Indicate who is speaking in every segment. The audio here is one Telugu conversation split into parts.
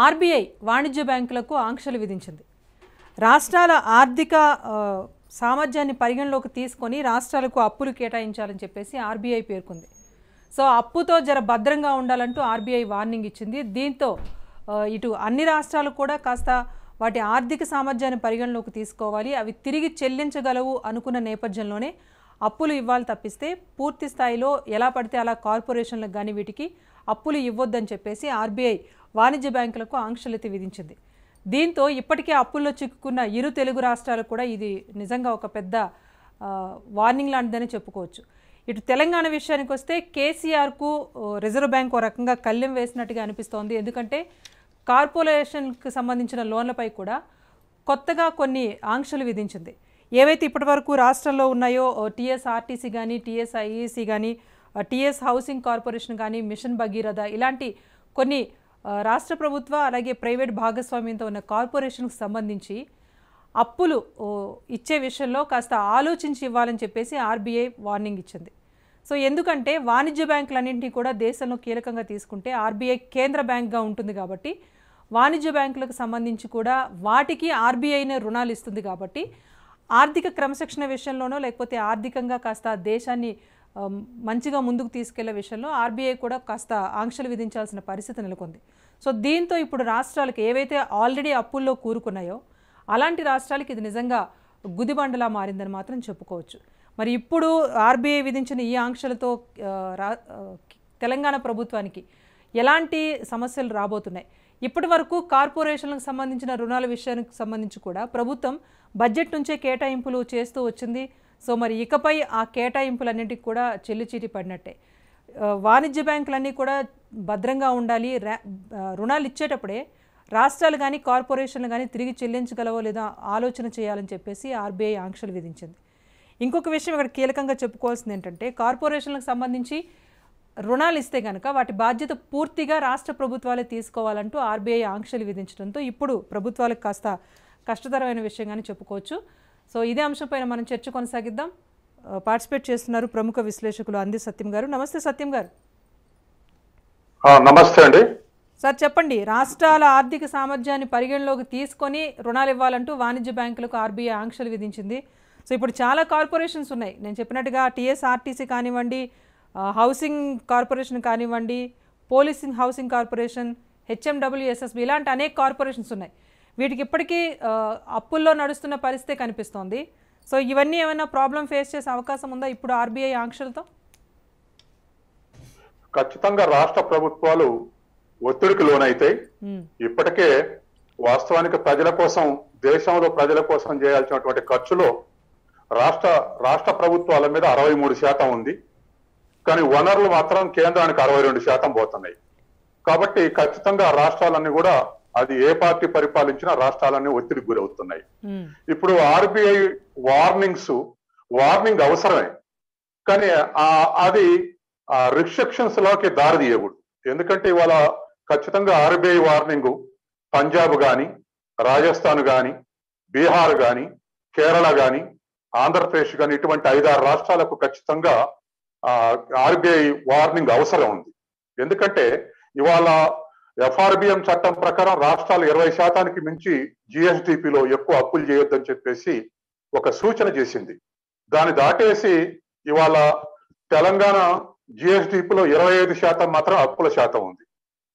Speaker 1: ఆర్బీఐ వాణిజ్య బ్యాంకులకు ఆంక్షలు విధించింది. రాష్ట్రాల ఆర్థిక సామర్థ్యాన్ని పరిగణలోకి తీసుకొని రాష్ట్రాలకు అప్పులు కేటాయించాలని చెప్పేసి ఆర్బీఐ పేర్కొంది. సో అప్పుతో జర భద్రంగా ఉండాలంటూ ఆర్బీఐ వార్నింగ్ ఇచ్చింది. దీంతో ఇటు అన్ని రాష్ట్రాలు కూడా కాస్త వాటి ఆర్థిక సామర్థ్యాన్ని పరిగణలోకి తీసుకోవాలి, అవి తిరిగి చెల్లించగలవు అనుకున్న నేపథ్యంలోనే అప్పులు ఇవ్వాలి తప్పిస్తే పూర్తి స్థాయిలో ఎలా పడితే అలా కార్పొరేషన్లకు కానీ వీటికి అప్పులు ఇవ్వొద్దని చెప్పేసి ఆర్బీఐ వాణిజ్య బ్యాంకులకు ఆంక్షలు విధించింది. దీంతో ఇప్పటికే అప్పుల్లో చిక్కుకున్న ఇరు తెలుగు రాష్ట్రాలకు కూడా ఇది నిజంగా ఒక పెద్ద వార్నింగ్ లాంటిదని చెప్పుకోవచ్చు. ఇటు తెలంగాణ విషయానికి వస్తే కేసీఆర్కు రిజర్వ్ బ్యాంక్ ఒక రకంగా కళ్ళెం వేసినట్టుగా అనిపిస్తోంది. ఎందుకంటే కార్పొరేషన్కి సంబంధించిన లోన్లపై కూడా కొత్తగా కొన్ని ఆంక్షలు విధించింది. ఏవైతే ఇప్పటివరకు రాష్ట్రంలో ఉన్నాయో టీఎస్ఆర్టీసీ కానీ, టీఎస్ఐఈసీ కానీ, టీఎస్ హౌసింగ్ కార్పొరేషన్ కానీ, మిషన్ భగీరథ ఇలాంటి కొన్ని రాష్ట్ర ప్రభుత్వ అలాగే ప్రైవేట్ భాగస్వామ్యంతో ఉన్న కార్పొరేషన్కి సంబంధించి అప్పులు ఇచ్చే విషయంలో కాస్త ఆలోచించి ఇవ్వాలని చెప్పేసి ఆర్బీఐ వార్నింగ్ ఇచ్చింది. సో ఎందుకంటే వాణిజ్య బ్యాంకులన్నింటినీ కూడా దేశంలో కీలకంగా తీసుకుంటే ఆర్బీఐ కేంద్ర బ్యాంక్గా ఉంటుంది కాబట్టి వాణిజ్య బ్యాంకులకు సంబంధించి కూడా వాటికి ఆర్బీఐనే రుణాలు ఇస్తుంది కాబట్టి ఆర్థిక క్రమశిక్షణ విషయంలోనో లేకపోతే ఆర్థికంగా కాస్త దేశాన్ని మంచిగా ముందుకు తీసుకెళ్లే విషయంలో ఆర్బీఐ కూడా కాస్త ఆంక్షలు విధించాల్సిన పరిస్థితి నెలకొంది. సో దీంతో ఇప్పుడు రాష్ట్రాలకు ఏవైతే ఆల్రెడీ అప్పుల్లో కూరుకున్నాయో అలాంటి రాష్ట్రాలకి ఇది నిజంగా గుదిబండలా మారిందని మాత్రం చెప్పుకోవచ్చు. మరి ఇప్పుడు ఆర్బీఐ విధించిన ఈ ఆంక్షలతో తెలంగాణ ప్రభుత్వానికి ఎలాంటి సమస్యలు రాబోతున్నాయి? ఇప్పటి వరకు కార్పొరేషన్లకు సంబంధించిన రుణాల విషయానికి సంబంధించి కూడా ప్రభుత్వం బడ్జెట్ నుంచే కేటాయింపులు చేస్తూ వచ్చింది. సో మరి ఇకపై ఆ కేటాయింపులన్నింటికి కూడా చెల్లిచీటి పడినట్టే. వాణిజ్య బ్యాంకులన్నీ కూడా భద్రంగా ఉండాలి, రుణాలు ఇచ్చేటప్పుడే రాష్ట్రాలు కానీ కార్పొరేషన్లు కానీ తిరిగి చెల్లించగలవో లేదా ఆలోచన చేయాలని చెప్పేసి ఆర్బీఐ ఆంక్షలు విధించింది. ఇంకొక విషయం ఇక్కడ కీలకంగా చెప్పుకోవాల్సింది ఏంటంటే కార్పొరేషన్లకు సంబంధించి రుణాలు ఇస్తే కనుక వాటి బాధ్యత పూర్తిగా రాష్ట్ర ప్రభుత్వాలే తీసుకోవాలంటూ ఆర్బీఐ ఆంక్షలు విధించడంతో ఇప్పుడు ప్రభుత్వాలకు కాస్త కష్టతరమైన విషయంగానే చెప్పుకోవచ్చు. సో ఇదే అంశంపైన మనం చర్చ కొనసాగిద్దాం. పార్టిసిపేట్ చేస్తున్నారు ప్రముఖ విశ్లేషకులు అంది సత్యం గారు. నమస్తే సత్యం గారు.
Speaker 2: నమస్తే అండి
Speaker 1: సార్, చెప్పండి. రాష్ట్రాల ఆర్థిక సామర్థ్యాన్ని పరిగణలోకి తీసుకొని రుణాలు ఇవ్వాలంటూ వాణిజ్య బ్యాంకులకు ఆర్బీఐ ఆంక్షలు విధించింది. సో ఇప్పుడు చాలా కార్పొరేషన్స్ ఉన్నాయి. నేను చెప్పినట్టుగా టీఎస్ఆర్టీసీ కానివ్వండి, హౌసింగ్ కార్పొరేషన్ కానివ్వండి, పోలీసింగ్ హౌసింగ్ కార్పొరేషన్, హెచ్ఎండబ్ల్యూఎస్ఎస్బి ఇలాంటి అనేక కార్పొరేషన్స్ ఉన్నాయి. వీటికి ఇప్పటికీ అప్పుల్లో నడుస్తున్న పరిస్థితే కనిపిస్తోంది. సో ఇవన్నీ ఏమైనా ప్రాబ్లం ఫేస్ చేసే అవకాశం ఉందా ఇప్పుడు ఆర్బీఐ ఆంక్షలతో?
Speaker 2: ఖచ్చితంగా రాష్ట్ర ప్రభుత్వాలు ఒత్తిడికి లోనైతే ఇప్పటికే వాస్తవానికి ప్రజల కోసం, దేశంలో ప్రజల కోసం చేయాల్సినటువంటి ఖర్చులో రాష్ట్ర ప్రభుత్వాల మీద 63% ఉంది. కానీ వనరులు మాత్రం కేంద్రానికి 62% పోతున్నాయి. కాబట్టి ఖచ్చితంగా రాష్ట్రాలన్నీ కూడా, అది ఏ పార్టీ పరిపాలించినా రాష్ట్రాలన్నీ ఒత్తిడికి గురవుతున్నాయి. ఇప్పుడు ఆర్బీఐ వార్నింగ్ అవసరమే, కానీ అది రిస్ట్రిక్షన్స్ లోకి దారి తీయకూడదు. ఎందుకంటే ఇవాళ ఖచ్చితంగా ఆర్బీఐ వార్నింగ్ పంజాబ్ కానీ, రాజస్థాన్ కానీ, బీహార్ కానీ, కేరళ కానీ, ఆంధ్రప్రదేశ్ కానీ ఇటువంటి 5-6 రాష్ట్రాలకు ఖచ్చితంగా ఆర్బీఐ వార్నింగ్ అవసరం ఉంది. ఎందుకంటే ఇవాళ ఎఫ్ఆర్బిఎం చట్టం ప్రకారం రాష్ట్రాలు 20% మించి జిఎస్డిపిలో ఎక్కువ అప్పులు చేయొద్దని చెప్పేసి ఒక సూచన చేసింది. దాన్ని దాటేసి ఇవాళ తెలంగాణ జిఎస్డిపిలో 25% మాత్రం అప్పుల శాతం ఉంది.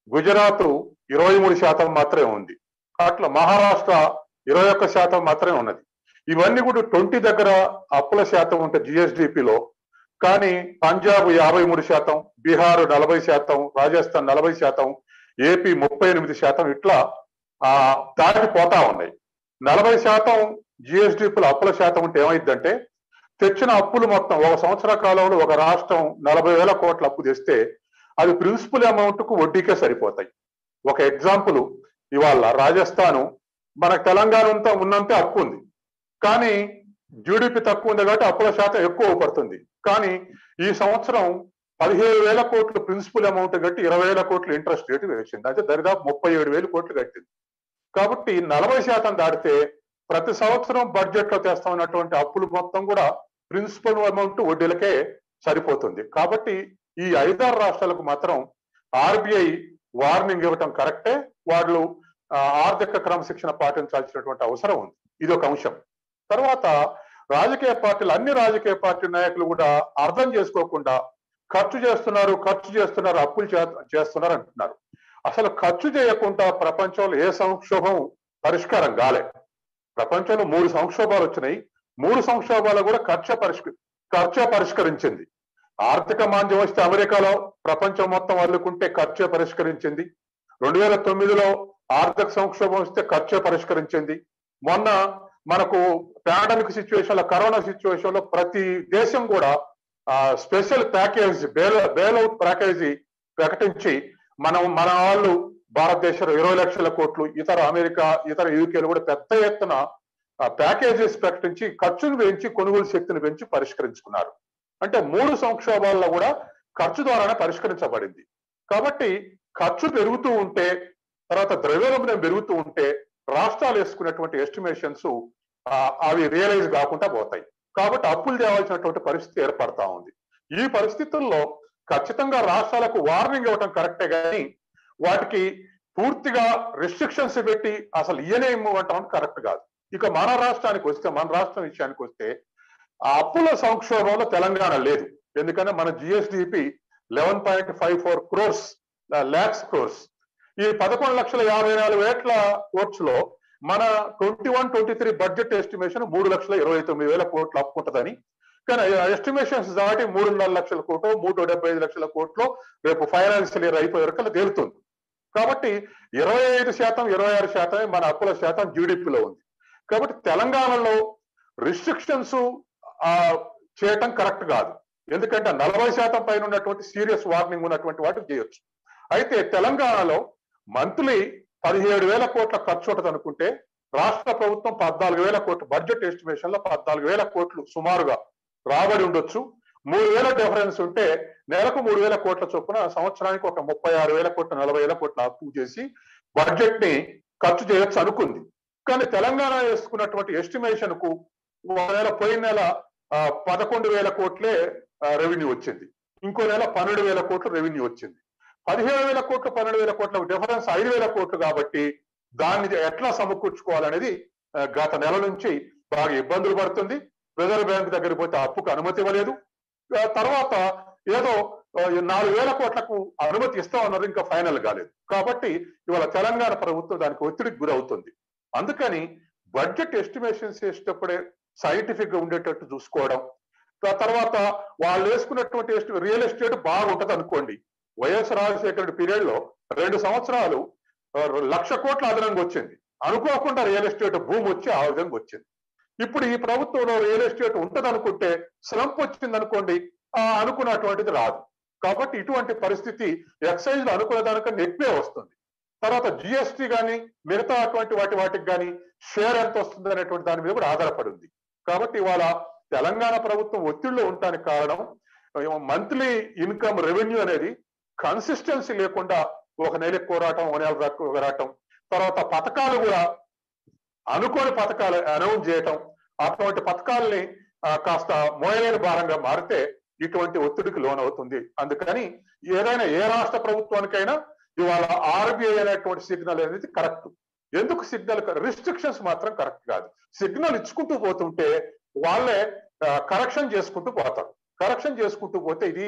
Speaker 2: గుజరాత్ 23% మాత్రమే ఉంది. అట్లా మహారాష్ట్ర 21% మాత్రమే ఉన్నది. ఇవన్నీ కూడా 20 దగ్గర అప్పుల శాతం ఉంటే జిఎస్డిపిలో, కానీ పంజాబ్ 53%, బీహార్ 40%, రాజస్థాన్ 40%, ఏపీ 38%, ఇట్లా దాటిపోతా ఉన్నాయి. 40% జిఎస్డిపిలో అప్పుల శాతం ఉంటే ఏమైందంటే తెచ్చిన అప్పులు మొత్తం ఒక సంవత్సర కాలంలో ఒక రాష్ట్రం 40,000 కోట్ల అప్పు తెస్తే అది ప్రిన్సిపల్ అమౌంట్ కు వడ్డీకే సరిపోతాయి. ఒక ఎగ్జాంపుల్, ఇవాళ రాజస్థాను మనకు తెలంగాణ అంతా ఉన్నంతే అప్పు ఉంది, కానీ జీడిపి తక్కువ ఉంది కాబట్టి అప్పుల శాతం ఎక్కువ పడుతుంది. కానీ ఈ సంవత్సరం 17,000 కోట్లు ప్రిన్సిపల్ అమౌంట్ కట్టి 20,000 కోట్లు ఇంట్రెస్ట్ రేటు వేసింది. అంటే దరిదాపు 37,000 కోట్లు కట్టింది. కాబట్టి 40% దాటితే ప్రతి సంవత్సరం బడ్జెట్ లో తెస్తా ఉన్నటువంటి అప్పులు మొత్తం కూడా ప్రిన్సిపల్ అమౌంట్ వడ్డీలకే సరిపోతుంది. కాబట్టి ఈ 5-6 రాష్ట్రాలకు మాత్రం ఆర్బీఐ వార్నింగ్ ఇవ్వటం కరెక్టే. వాళ్ళు ఆర్థిక క్రమశిక్షణ పాటించాల్సినటువంటి అవసరం ఉంది. ఇది ఒక అంశం. తర్వాత రాజకీయ పార్టీలు, అన్ని రాజకీయ పార్టీ నాయకులు కూడా అర్థం చేసుకోకుండా ఖర్చు చేస్తున్నారు, అప్పులు చేస్తున్నారు అంటున్నారు. అసలు ఖర్చు చేయకుండా ప్రపంచంలో ఏ సంక్షోభం పరిష్కారం కాలే. ప్రపంచంలో 3 సంక్షోభాలు వచ్చినాయి. 3 సంక్షోభాలు కూడా ఖర్చే పరిష్కరించింది. ఆర్థిక మాంద్యం వస్తే అమెరికాలో ప్రపంచం మొత్తం అల్లుకుంటే ఖర్చే పరిష్కరించింది. 2009లో ఆర్థిక సంక్షోభం వస్తే ఖర్చే పరిష్కరించింది. మొన్న మనకు పాండమిక్ సిచ్యువేషన్ లో, కరోనా సిచ్యువేషన్ లో ప్రతి దేశం కూడా స్పెషల్ ప్యాకేజ్, బెయిల్అవుట్ ప్యాకేజీ ప్రకటించి మన వాళ్ళు భారతదేశంలో 20 లక్షల కోట్లు, ఇతర అమెరికా, ఇతర యూకేలు కూడా పెద్ద ఎత్తున ప్యాకేజెస్ ప్రకటించి ఖర్చును పెంచి, కొనుగోలు శక్తిని పెంచి పరిష్కరించుకున్నారు. అంటే 3 సంక్షోభాల్లో కూడా ఖర్చు ద్వారానే పరిష్కరించబడింది. కాబట్టి ఖర్చు పెరుగుతూ ఉంటే, తర్వాత ద్రవ్యోల్బణం పెరుగుతూ ఉంటే రాష్ట్రాలు వేసుకున్నటువంటి ఎస్టిమేషన్స్ అవి రియలైజ్ కాకుండా పోతాయి. కాబట్టి అప్పులు తేవాల్సినటువంటి పరిస్థితి ఏర్పడతా ఉంది. ఈ పరిస్థితుల్లో ఖచ్చితంగా రాష్ట్రాలకు వార్నింగ్ ఇవ్వటం కరెక్టే, కానీ వాటికి పూర్తిగా రెస్ట్రిక్షన్స్ పెట్టి అసలు ఇయ్యలేము అంటాం కరెక్ట్ కాదు. ఇక మన రాష్ట్రం విషయానికి వస్తే ఆ అప్పుల సంక్షోభంలో తెలంగాణ లేదు. ఎందుకంటే మన జిఎస్డిపి 11.54 lakhs crores. ఈ 11,54,000 కోట్స్ లో మన 21-23 బడ్జెట్ ఎస్టిమేషన్ 3,29,000 కోట్లు అప్పు ఉంటుందని, కానీ ఎస్టిమేషన్స్ దాటి 3.5 లక్షల కోట్లు, 375 లక్షల కోట్లు రేపు ఫైనాన్షియల్ ఇయర్ అయిపోయే వరకు తేలుతుంది. కాబట్టి 25%, 26% మన అప్పుల శాతం జీడిపిలో ఉంది. కాబట్టి తెలంగాణలో రిస్ట్రిక్షన్స్ చేయటం కరెక్ట్ కాదు. ఎందుకంటే 40% పైన ఉన్నటువంటి సీరియస్ వార్నింగ్ ఉన్నటువంటి వాటికి చేయొచ్చు. అయితే తెలంగాణలో మంత్లీ 17,000 కోట్ల ఖర్చు ఉంటుంది అనుకుంటే, రాష్ట్ర ప్రభుత్వం 14,000 కోట్లు, బడ్జెట్ ఎస్టిమేషన్ లో 14,000 కోట్లు సుమారుగా రాబడి ఉండొచ్చు. 3,000 డిఫరెన్స్ ఉంటే నెలకు 3,000 కోట్ల చొప్పున సంవత్సరానికి ఒక 36,000 కోట్లు, 40,000 కోట్ల అప్పు చేసి బడ్జెట్ ని ఖర్చు చేయొచ్చు అనుకుంది. కానీ తెలంగాణ వేసుకున్నటువంటి ఎస్టిమేషన్ కు పోయిన నెల 11,000 కోట్లే రెవెన్యూ వచ్చింది. ఇంకో నెల 12,000 కోట్లు రెవెన్యూ వచ్చింది. 17,000 కోట్లు, 12,000 కోట్ల డిఫరెన్స్ 5,000 కోట్లు. కాబట్టి దాన్ని ఎట్లా సమకూర్చుకోవాలనేది గత నెల నుంచి బాగా ఇబ్బందులు పడుతుంది. రిజర్వ్ బ్యాంక్ దగ్గరికి పోతే అప్పుకు అనుమతి ఇవ్వలేదు. తర్వాత ఏదో 4,000 కోట్లకు అనుమతి ఇస్తామన్నారు, ఇంకా ఫైనల్ కాలేదు. కాబట్టి ఇవాళ తెలంగాణ ప్రభుత్వం దానికి ఒత్తిడికి గురవుతుంది. అందుకని బడ్జెట్ ఎస్టిమేషన్స్ చేసేటప్పుడే సైంటిఫిక్ గా ఉండేటట్టు చూసుకోవడం. తర్వాత వాళ్ళు వేసుకున్నటువంటి రియల్ ఎస్టేట్ బాగుంటది అనుకోండి. వైఎస్ రాజశేఖర రెడ్డి పీరియడ్ లో 2 సంవత్సరాలు 1,00,000 కోట్ల అదనంగా వచ్చింది. అనుకోకుండా రియల్ ఎస్టేట్ భూమి వచ్చి ఆ విధంగా వచ్చింది. ఇప్పుడు ఈ ప్రభుత్వంలో రియల్ ఎస్టేట్ ఉంటది అనుకుంటే స్లంప్ వచ్చింది అనుకోండి, అనుకున్నటువంటిది రాదు. కాబట్టి ఇటువంటి పరిస్థితి ఎక్సైజ్ లో అనుకున్న దానికన్నా ఎక్కువే వస్తుంది. తర్వాత జిఎస్టీ కానీ మిగతా అటువంటి వాటికి కానీ షేర్ ఎంత వస్తుంది అనేటువంటి దాని మీద కూడా ఆధారపడింది. కాబట్టి ఇవాళ తెలంగాణ ప్రభుత్వం ఒత్తిడిలో ఉండటానికి కారణం మంత్లీ ఇన్కమ్ రెవెన్యూ అనేది కన్సిస్టెన్సీ లేకుండా ఒక నెల ఎక్కువ రావటం, ఒక నెల తక్కువ రావటం, తర్వాత పథకాలు కూడా అనుకోని పథకాలు అనౌన్స్ చేయటం, అటువంటి పథకాలని కాస్త మోయలేని భారంగా మారితే ఇటువంటి ఒత్తిడికి లోనవుతుంది. అందుకని ఏదైనా ఏ రాష్ట్ర ప్రభుత్వానికైనా ఇవాళ ఆర్బీఐ అనేటువంటి సిగ్నల్ అనేది కరెక్ట్. ఎందుకు సిగ్నల్? రిస్ట్రిక్షన్స్ మాత్రం కరెక్ట్ కాదు. సిగ్నల్ ఇచ్చుకుంటూ పోతుంటే వాళ్ళే కరెక్షన్ చేసుకుంటూ పోతారు. కరెక్షన్ చేసుకుంటూ పోతే ఇది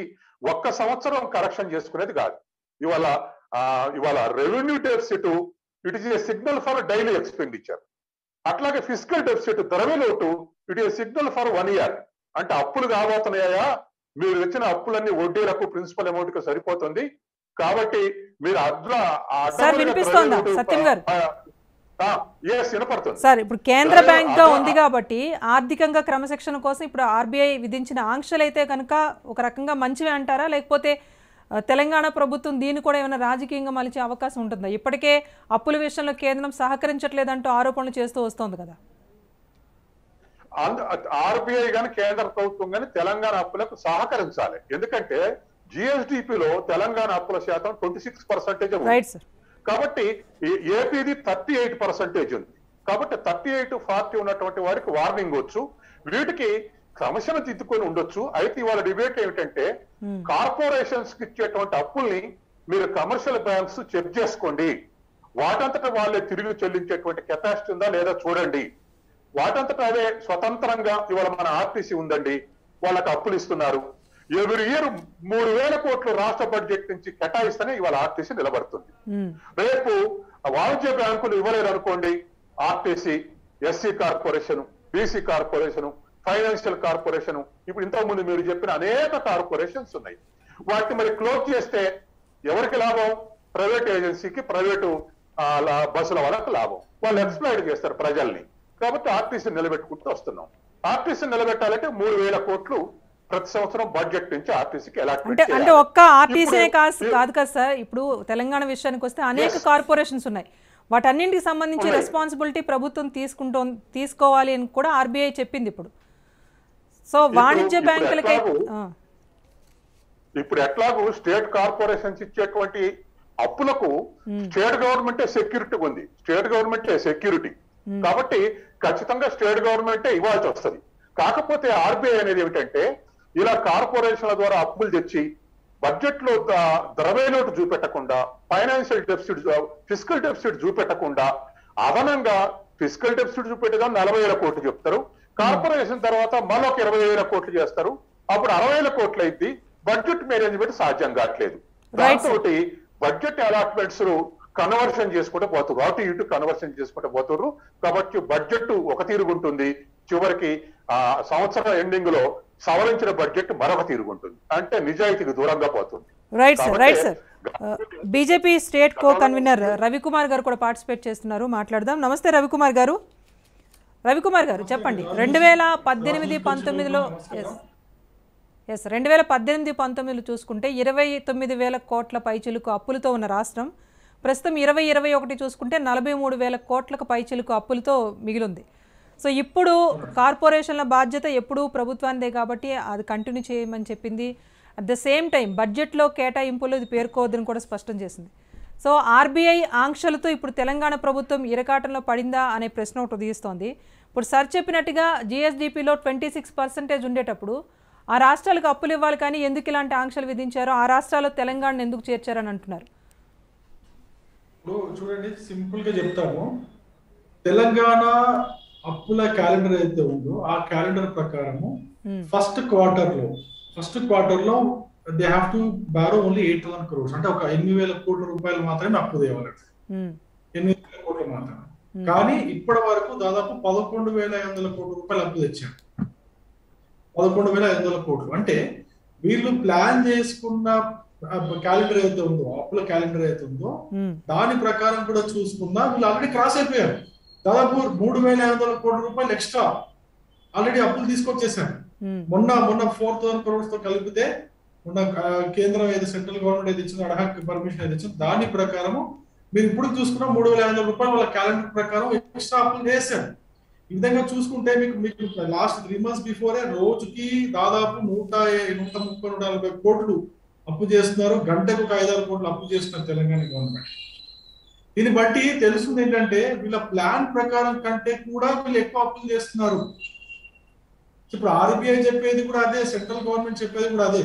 Speaker 2: ఒక్క సంవత్సరం కరెక్షన్ చేసుకునేది కాదు. ఇవాళ revenue deficit it is a signal for daily expenditure. అట్లాగే ఫిజికల్ డెఫిసిట్ ద్రవ్యలోటు it is signal for 1 year. అంటే అప్పులు కాబోతున్నాయా, మీరు ఇచ్చిన అప్పులన్నీ వడ్డీలకు ప్రిన్సిపల్ అమౌంట్ కి సరిపోతుంది. కాబట్టి మీరు
Speaker 1: సార్ ఇప్పుడు కేంద్ర బ్యాంక్ గా ఉంది కాబట్టి ఆర్థికంగా క్రమశిక్షణ కోసం ఇప్పుడు ఆర్బీఐ విధించిన ఆంక్షలు అయితే కనుక ఒక రకంగా మంచివే అంటారా, లేకపోతే తెలంగాణ ప్రభుత్వం దీన్ని కూడా ఏమైనా రాజకీయంగా మలిచే అవకాశం ఉంటుందా? ఇప్పటికే అప్పుల విషయంలో కేంద్రం సహకరించట్లేదంటూ ఆరోపణలు చేస్తూ వస్తోంది కదా.
Speaker 2: ఆర్బీఐ గాని కేంద్ర ప్రభుత్వం గాని తెలంగాణ అప్పులకు సహకరించాలి. ఎందుకంటే జిఎస్డిపిలో తెలంగాణ అప్పుల శాతం 26% ఉంది. కాబట్టి ఏపీది 38% ఉంది. కాబట్టి 38-40 ఉన్నటువంటి వారికి వార్నింగ్ వచ్చు. వీటికి క్రమశిక్షణ దిద్దుకొని ఉండొచ్చు. అయితే ఇవాళ డిబేట్ ఏమిటంటే కార్పొరేషన్స్ కి ఇచ్చేటువంటి అప్పుల్ని మీరు కమర్షియల్ బ్యాంక్స్ చెక్ చేసుకోండి. వాటంతట వాళ్ళే తిరిగి చెల్లించేటువంటి కెపాసిటీ ఉందా లేదా చూడండి. వాటంతట అదే స్వతంత్రంగా ఇవాళ మన ఆర్టీసీ ఉందండి, వాళ్ళకి అప్పులు ఇస్తున్నారు. ఎవ్రీ ఇయర్ 3,000 కోట్లు రాష్ట్ర బడ్జెట్ నుంచి కేటాయిస్తేనే ఇవాళ ఆర్టీసీ నిలబడుతుంది. రేపు వాణిజ్య బ్యాంకులు ఇవ్వలేదు అనుకోండి, RTC, SC corporation, BC corporation, financial corporation, ఇప్పుడు ఇంతకు ముందు మీరు చెప్పిన అనేక కార్పొరేషన్స్ ఉన్నాయి. వాటిని మరి క్లోజ్ చేస్తే ఎవరికి లాభం? ప్రైవేట్ ఏజెన్సీకి, ప్రైవేటు బస్సుల వాళ్ళకి లాభం. వాళ్ళు ఎక్స్ప్లాయిట్ చేస్తారు ప్రజల్ని. కాబట్టి ఆర్టీసీ నిలబెట్టుకుంటూ వస్తున్నాం. ఆర్టీసీ నిలబెట్టాలంటే 3,000 కోట్లు ప్రతి సంవత్సరం బడ్జెట్ నుంచి ఆర్టీసీకి
Speaker 1: అంటే ఒక్క ఆర్టీసీనే కాదు కదా సార్. ఇప్పుడు తెలంగాణ విషయానికి వస్తే అనేక కార్పొరేషన్స్ ఉన్నాయి. వాటన్నింటికి సంబంధించి రెస్పాన్సిబిలిటీ ప్రభుత్వం తీసుకోవాలి అని కూడా ఆర్బీఐ చెప్పింది ఇప్పుడు. సో వాణిజ్య బ్యాంకులకే
Speaker 2: ఇప్పుడు ఎట్లాగూ స్టేట్ కార్పొరేషన్స్ ఇచ్చేటువంటి అప్పులకు స్టేట్ గవర్నమెంటే సెక్యూరిటీ ఉంది. స్టేట్ గవర్నమెంటే సెక్యూరిటీ కాబట్టి ఖచ్చితంగా స్టేట్ గవర్నమెంటే ఇవ్వాల్సి వస్తుంది. కాకపోతే ఆర్బీఐ అనేది ఏమిటంటే ఇలా కార్పొరేషన్ల ద్వారా అప్పులు తెచ్చి బడ్జెట్ లో ద్రవ్యలోటు చూపెట్టకుండా, ఫైనాన్షియల్ డెఫిసిట్, ఫిజికల్ డెఫిసిట్ చూపెట్టకుండా అదనంగా ఫిజికల్ డెఫిసిట్ చూపెట్టగా 40,000 కోట్లు చెప్తారు. కార్పొరేషన్ తర్వాత మరొక 20,000 కోట్లు చేస్తారు. అప్పుడు 60,000 కోట్లు అయింది. బడ్జెట్ మేనేజ్మెంట్ సాధ్యం కావట్లేదు. దాంతో బడ్జెట్ అలాట్మెంట్స్ కన్వర్షన్ చేసుకుంటూ పోతున్నారు, అటు ఇటు కన్వర్షన్ చేసుకుంటూ పోతున్నారు. కాబట్టి బడ్జెట్ ఒక తీరుగుంటుంది, చివరికి సంవత్సరం ఎండింగ్ లో సవరించిన బడ్జెట్ మరొక తీరుగుంటుంది. అంటే నిజాయితీకి దూరంగా పోతుంది.
Speaker 1: Right sir. BJP state co convener Ravikumar గారు కూడా పార్టిసిపేట్ చేస్తున్నారు, మాట్లాడదాం. నమస్తే రవికుమార్ గారు. రవికుమార్ గారు చెప్పండి, 2018-19లో 2018-19 చూసుకుంటే 29,000 కోట్ల పైచిలుకు అప్పులతో ఉన్న రాష్ట్రం ప్రస్తుతం 2021 చూసుకుంటే 43,000 కోట్లకు పైచిలుకు అప్పులతో మిగిలింది. సో ఇప్పుడు కార్పొరేషన్ల బాధ్యత ఎప్పుడూ ప్రభుత్వానిదే కాబట్టి అది కంటిన్యూ చేయమని చెప్పింది. అట్ ద సేమ్ టైం బడ్జెట్లో కేటాయింపులు ఇది పేర్కోవద్దని కూడా స్పష్టం చేసింది. సో ఆర్బీఐ ఆంక్షలతో ఇప్పుడు తెలంగాణ ప్రభుత్వం ఇరకాటంలో పడిందా అనే ప్రశ్న ఒకటి ఉదయిస్తోంది. ఇప్పుడు సార్ చెప్పినట్టుగా జిఎస్డిపిలో 26% ఉండేటప్పుడు ఆ రాష్ట్రాలకు అప్పులు ఇవ్వాలి, కానీ ఎందుకు ఇలాంటి ఆంక్షలు విధించారో, ఆ రాష్ట్రాల్లో తెలంగాణను ఎందుకు చేర్చారని అంటున్నారు.
Speaker 3: ఇప్పుడు చూడండి, సింపుల్ గా చెప్తాము. తెలంగాణ అప్పుల క్యాలెండర్ అయితే ఉందో ఆ క్యాలెండర్ ప్రకారము ఫస్ట్ క్వార్టర్ లో they have to borrow only 8,000 crores, అంటే ఒక 8,000 కోట్ల రూపాయలు మాత్రమే అప్పు తేవాలి. 8,000 కోట్లు మాత్రమే. కానీ ఇప్పటి వరకు దాదాపు 11,500 కోట్ల రూపాయలు అప్పు తెచ్చారు. 11,500 కోట్లు అంటే వీళ్ళు ప్లాన్ చేసుకున్న క్యాలెండర్ అయితే ఉందో, అప్పుల క్యాలెండర్ అయితే ఉందో దాని ప్రకారం కూడా చూసుకున్నా వీళ్ళు ఆల్రెడీ క్రాస్ అయిపోయారు. దాదాపు 3,500 కోట్ల రూపాయలు ఎక్స్ట్రా ఆల్రెడీ అప్పులు తీసుకొచ్చేసారు. మొన్న 4,000 crores తో కలిపితే మొన్న కేంద్రం ఏదో సెంట్రల్ గవర్నమెంట్ ఏది ఇచ్చిందో అడహాక్ పర్మిషన్ ఏది ఇచ్చిందో దాని ప్రకారము మీరు ఇప్పుడు చూసుకున్న 3,500 రూపాయలు వాళ్ళ క్యాలెండర్ ప్రకారం ఎక్స్ట్రా అప్పులు చేశారు. ఈ విధంగా చూసుకుంటే మీకు లాస్ట్ 3 months బిఫోరే రోజుకి దాదాపు 130-140 కోట్లు అప్పు చేస్తున్నారు. గంటకు 5-6 కోట్లు అప్పు చేస్తున్నారు తెలంగాణ గవర్నమెంట్. దీన్ని బట్టి తెలుస్తుంది ఏంటంటే వీళ్ళ ప్లాన్ ప్రకారం కంటే కూడా వీళ్ళు ఎక్కువ అప్పులు చేస్తున్నారు. ఇప్పుడు ఆర్బీఐ చెప్పేది కూడా అదే, సెంట్రల్ గవర్నమెంట్ చెప్పేది కూడా అదే.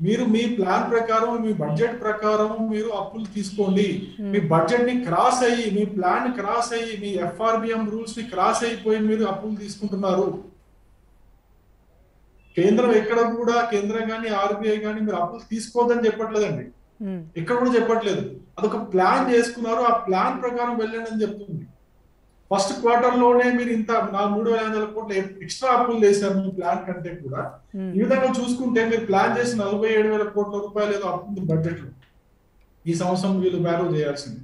Speaker 3: మీరు మీ ప్లాన్ ప్రకారం, మీ బడ్జెట్ ప్రకారం మీరు అప్పులు తీసుకోండి. మీ బడ్జెట్ ని క్రాస్ అయ్యి, మీ ప్లాన్ క్రాస్ అయ్యి, మీ ఎఫ్ఆర్బిఎం రూల్స్ ని క్రాస్ అయిపోయి మీరు అప్పులు తీసుకుంటున్నారు. కేంద్రం ఎక్కడ కూడా, కేంద్రం కానీ ఆర్బీఐ కానీ మీరు అప్పులు తీసుకోవద్దని చెప్పట్లేదండి, ఇక్కడ కూడా చెప్పట్లేదు. అదొక ప్లాన్ చేసుకున్నారు, ఆ ప్లాన్ ప్రకారం వెళ్ళండి అని చెప్తుంది. ఫస్ట్ క్వార్టర్ లోనే మీరు ఇంత 3,500 కోట్లు ఎక్స్ట్రా అప్పులు చేశారు మీ ప్లాన్ కంటే కూడా. ఈ విధంగా చూసుకుంటే మీరు ప్లాన్ చేసి 47,000 కోట్ల రూపాయలు ఏదో అప్పు బడ్జెట్ లో ఈ సంవత్సరం వీళ్ళు బ్యారో చేయాల్సింది.